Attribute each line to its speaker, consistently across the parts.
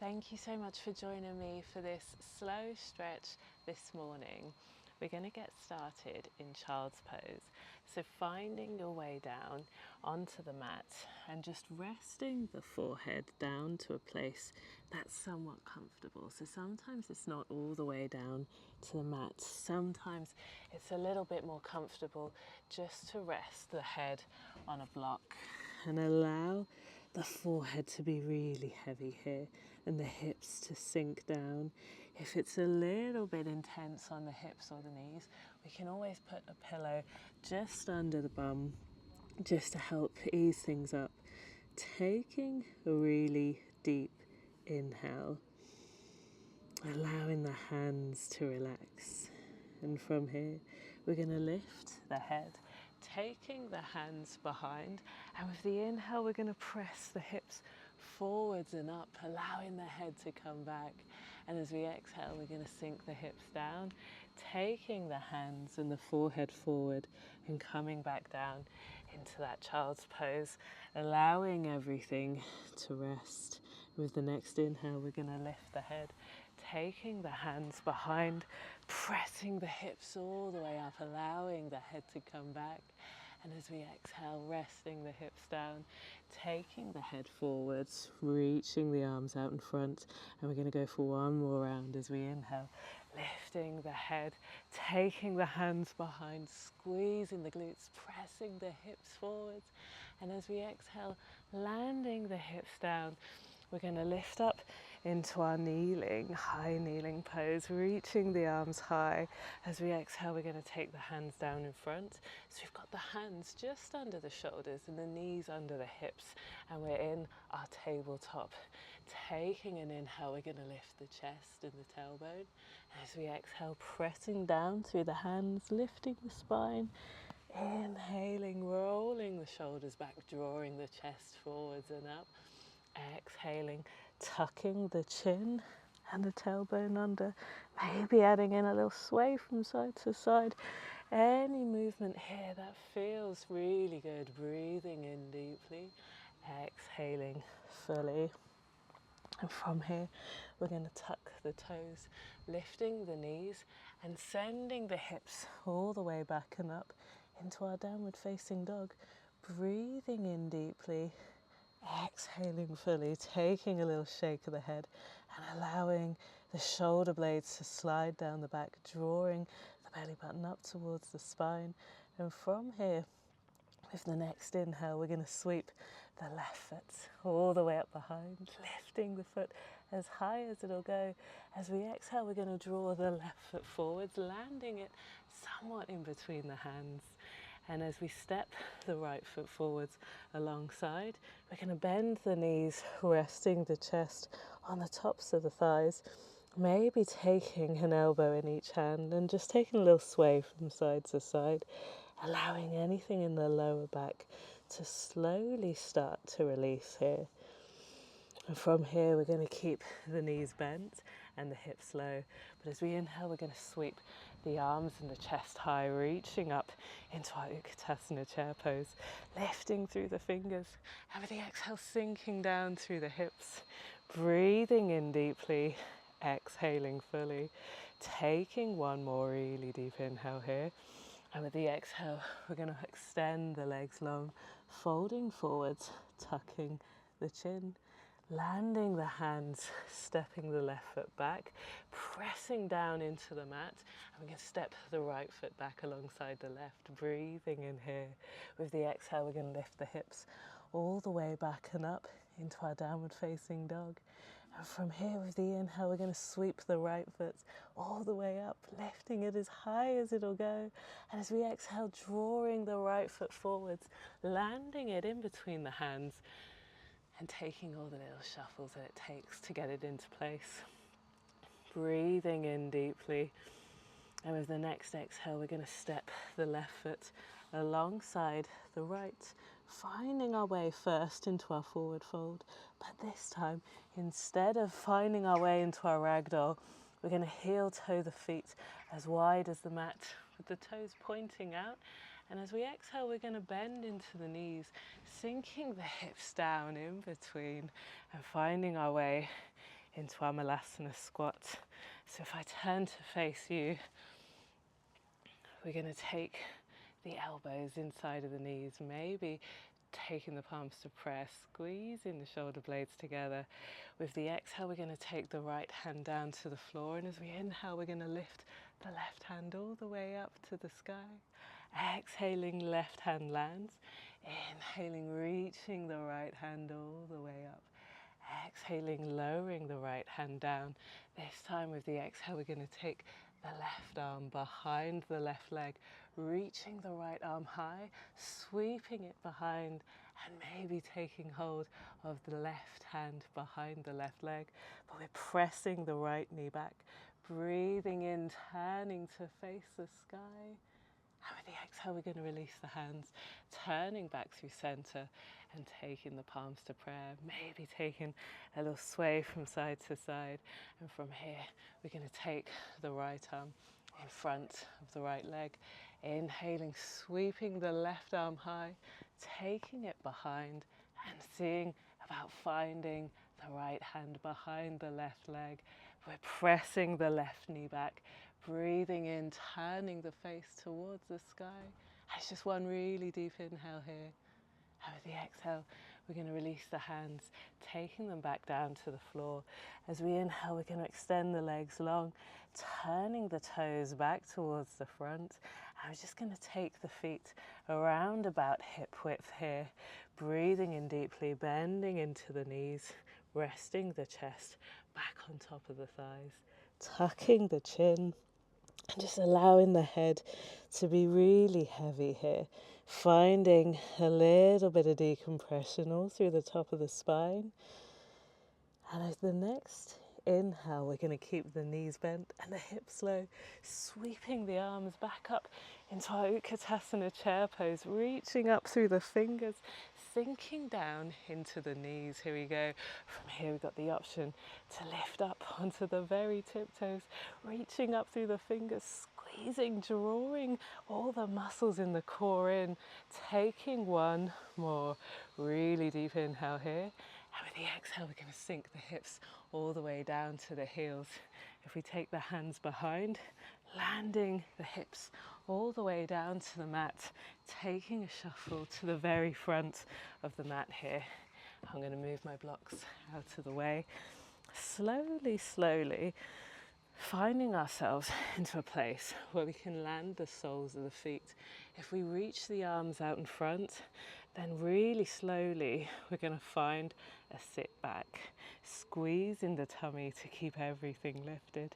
Speaker 1: Thank you so much for joining me for this slow stretch this morning. We're going to get started in child's pose. So finding your way down onto the mat and just resting the forehead down to a place that's somewhat comfortable. So sometimes it's not all the way down to the mat. Sometimes it's a little bit more comfortable just to rest the head on a block and allow the forehead to be really heavy here and the hips to sink down. If it's a little bit intense on the hips or the knees, we can always put a pillow just under the bum just to help ease things up. Taking a really deep inhale, allowing the hands to relax. And from here, we're going to lift the head, taking the hands behind, and with the inhale, we're going to press the hips forwards and up, allowing the head to come back. And as we exhale, we're going to sink the hips down, taking the hands and the forehead forward and coming back down into that child's pose, allowing everything to rest. With the next inhale, we're going to lift the head, taking the hands behind, pressing the hips all the way up, allowing the head to come back. And as we exhale, resting the hips down, taking the head forwards, reaching the arms out in front. And we're going to go for one more round as we inhale, lifting the head, taking the hands behind, squeezing the glutes, pressing the hips forwards. And as we exhale, landing the hips down, we're going to lift up into our high kneeling pose, reaching the arms high. As we exhale, we're going to take the hands down in front. So we've got the hands just under the shoulders and the knees under the hips, and we're in our tabletop. Taking an inhale, we're going to lift the chest and the tailbone. As we exhale, pressing down through the hands, lifting the spine. Inhaling, rolling the shoulders back, drawing the chest forwards and up. Exhaling, tucking the chin and the tailbone under, maybe adding in a little sway from side to side. Any movement here that feels really good. Breathing in deeply, exhaling fully. And from here, we're going to tuck the toes, lifting the knees and sending the hips all the way back and up into our downward facing dog. Breathing in deeply, exhaling fully, taking a little shake of the head and allowing the shoulder blades to slide down the back, drawing the belly button up towards the spine. And from here, with the next inhale, we're going to sweep the left foot all the way up behind, lifting the foot as high as it'll go. As we exhale, we're going to draw the left foot forwards, landing it somewhat in between the hands. And as we step the right foot forwards alongside, we're going to bend the knees, resting the chest on the tops of the thighs, maybe taking an elbow in each hand and just taking a little sway from side to side, allowing anything in the lower back to slowly start to release here. And from here, we're going to keep the knees bent and the hips low. But as we inhale, we're going to sweep the arms and the chest high, reaching up into our Utkatasana chair pose, lifting through the fingers. And with the exhale, sinking down through the hips, breathing in deeply, exhaling fully, taking one more really deep inhale here. And with the exhale, we're going to extend the legs long, folding forwards, tucking the chin, landing the hands, stepping the left foot back, pressing down into the mat. And we're going to step the right foot back alongside the left, breathing in here. With the exhale, we're going to lift the hips all the way back and up into our downward facing dog. And from here, with the inhale, we're going to sweep the right foot all the way up, lifting it as high as it'll go. And as we exhale, drawing the right foot forwards, landing it in between the hands, and taking all the little shuffles that it takes to get it into place. Breathing in deeply. And with the next exhale, we're going to step the left foot alongside the right, finding our way first into our forward fold. But this time, instead of finding our way into our ragdoll, we're going to heel toe the feet as wide as the mat, with the toes pointing out. And as we exhale, we're going to bend into the knees, sinking the hips down in between and finding our way into our Malasana squat. So if I turn to face you, we're going to take the elbows inside of the knees, maybe taking the palms to prayer, squeezing the shoulder blades together. With the exhale, we're going to take the right hand down to the floor, and as we inhale, we're going to lift the left hand all the way up to the sky. Exhaling, left hand lands. Inhaling, reaching the right hand all the way up. Exhaling, lowering the right hand down. This time with the exhale, we're going to take the left arm behind the left leg, reaching the right arm high, sweeping it behind, and maybe taking hold of the left hand behind the left leg. But we're pressing the right knee back, breathing in, turning to face the sky. And with the exhale, we're going to release the hands, turning back through center and taking the palms to prayer, maybe taking a little sway from side to side. And from here, we're going to take the right arm in front of the right leg, inhaling, sweeping the left arm high, taking it behind and seeing about finding the right hand behind the left leg. We're pressing the left knee back, breathing in, turning the face towards the sky. It's just one really deep inhale here. And with the exhale, we're going to release the hands, taking them back down to the floor. As we inhale, we're going to extend the legs long, turning the toes back towards the front. And we're just going to take the feet around about hip width here, breathing in deeply, bending into the knees, resting the chest back on top of the thighs, tucking the chin, and just allowing the head to be really heavy here, finding a little bit of decompression all through the top of the spine. And as the next inhale, we're going to keep the knees bent and the hips low, sweeping the arms back up into our Utkatasana chair pose, reaching up through the fingers, sinking down into the knees. Here we go. From here, we've got the option to lift up onto the very tiptoes, reaching up through the fingers, squeezing, drawing all the muscles in the core in, taking one more really deep inhale here. And with the exhale, we're going to sink the hips all the way down to the heels. If we take the hands behind, landing the hips all the way down to the mat, taking a shuffle to the very front of the mat here. I'm going to move my blocks out of the way. Slowly, slowly, finding ourselves into a place where we can land the soles of the feet. If we reach the arms out in front, then really slowly we're going to find a sit back, squeezing the tummy to keep everything lifted,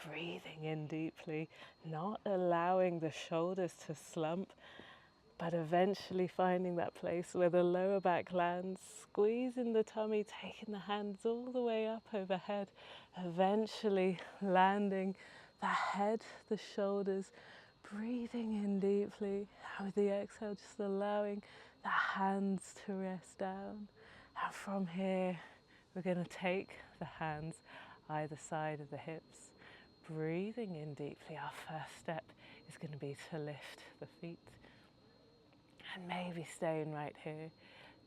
Speaker 1: breathing in deeply, not allowing the shoulders to slump, but eventually finding that place where the lower back lands, squeezing the tummy, taking the hands all the way up overhead, eventually landing the head, the shoulders, breathing in deeply, and with the exhale just allowing the hands to rest down. And from here, we're going to take the hands either side of the hips, breathing in deeply. Our first step is going to be to lift the feet. And maybe staying right here,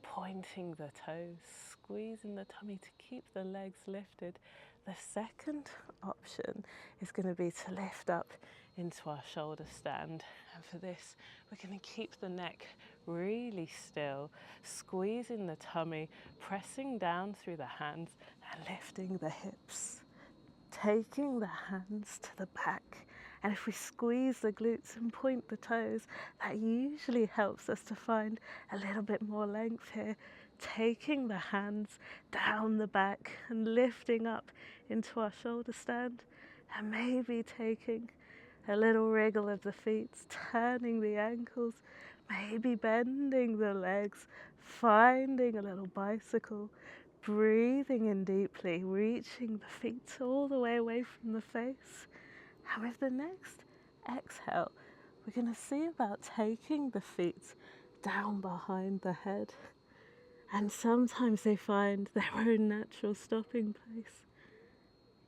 Speaker 1: pointing the toes, squeezing the tummy to keep the legs lifted. The second option is going to be to lift up into our shoulder stand. And for this, we're going to keep the neck really still, squeezing the tummy, pressing down through the hands and lifting the hips, taking the hands to the back. And if we squeeze the glutes and point the toes, that usually helps us to find a little bit more length here. Taking the hands down the back and lifting up into our shoulder stand, and maybe taking a little wriggle of the feet, turning the ankles, maybe bending the legs, finding a little bicycle, breathing in deeply, reaching the feet all the way away from the face. And with the next exhale, we're going to see about taking the feet down behind the head. And sometimes they find their own natural stopping place.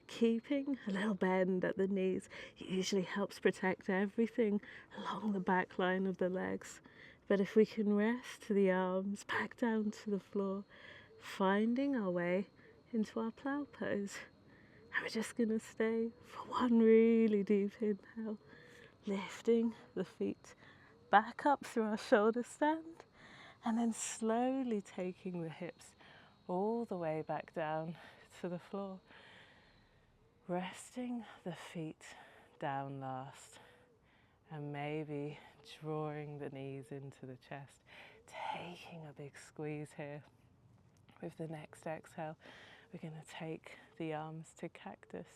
Speaker 1: Keeping a little bend at the knees usually helps protect everything along the back line of the legs. But if we can rest the arms back down to the floor, finding our way into our plow pose. And we're just going to stay for one really deep inhale, lifting the feet back up through our shoulder stand, and then slowly taking the hips all the way back down to the floor. Resting the feet down last, and maybe drawing the knees into the chest, taking a big squeeze here. With the next exhale, we're going to take the arms to cactus,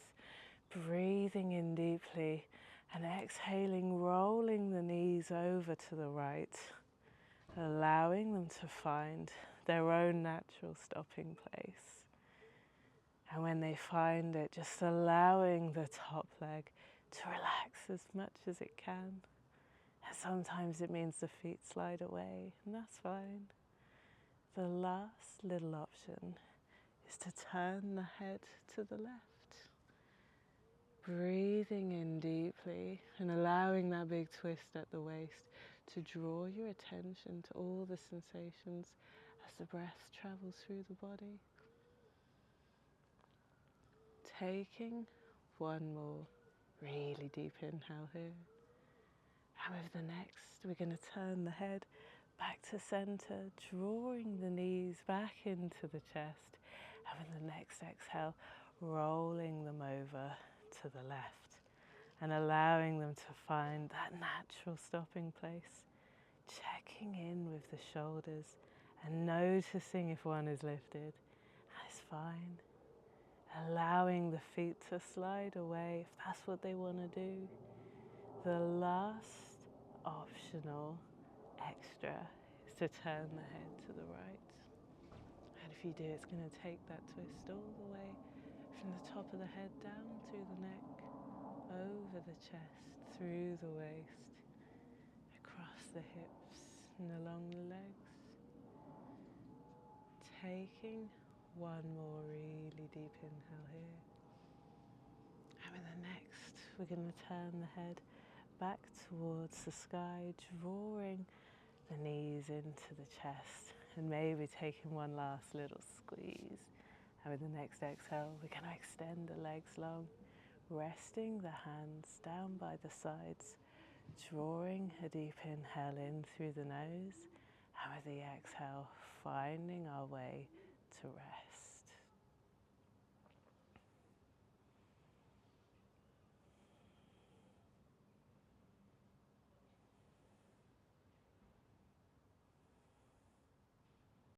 Speaker 1: breathing in deeply and exhaling, rolling the knees over to the right, allowing them to find their own natural stopping place. And when they find it, just allowing the top leg to relax as much as it can. And sometimes it means the feet slide away, and that's fine. The last little option is to turn the head to the left. Breathing in deeply and allowing that big twist at the waist to draw your attention to all the sensations as the breath travels through the body. Taking one more really deep inhale here. And with the next, we're going to turn the head back to center, drawing the knees back into the chest. And with the next exhale, rolling them over to the left and allowing them to find that natural stopping place. Checking in with the shoulders and noticing if one is lifted. That's fine. Allowing the feet to slide away if that's what they want to do. The last optional extra is to turn the head to the right. And if you do, it's going to take that twist all the way from the top of the head down through the neck, over the chest, through the waist, across the hips and along the legs. Taking one more really deep inhale here. And with the next, we're going to turn the head back towards the sky, drawing the knees into the chest and maybe taking one last little squeeze. And with the next exhale, we're going to extend the legs long, resting the hands down by the sides, drawing a deep inhale in through the nose, and with the exhale, finding our way to rest.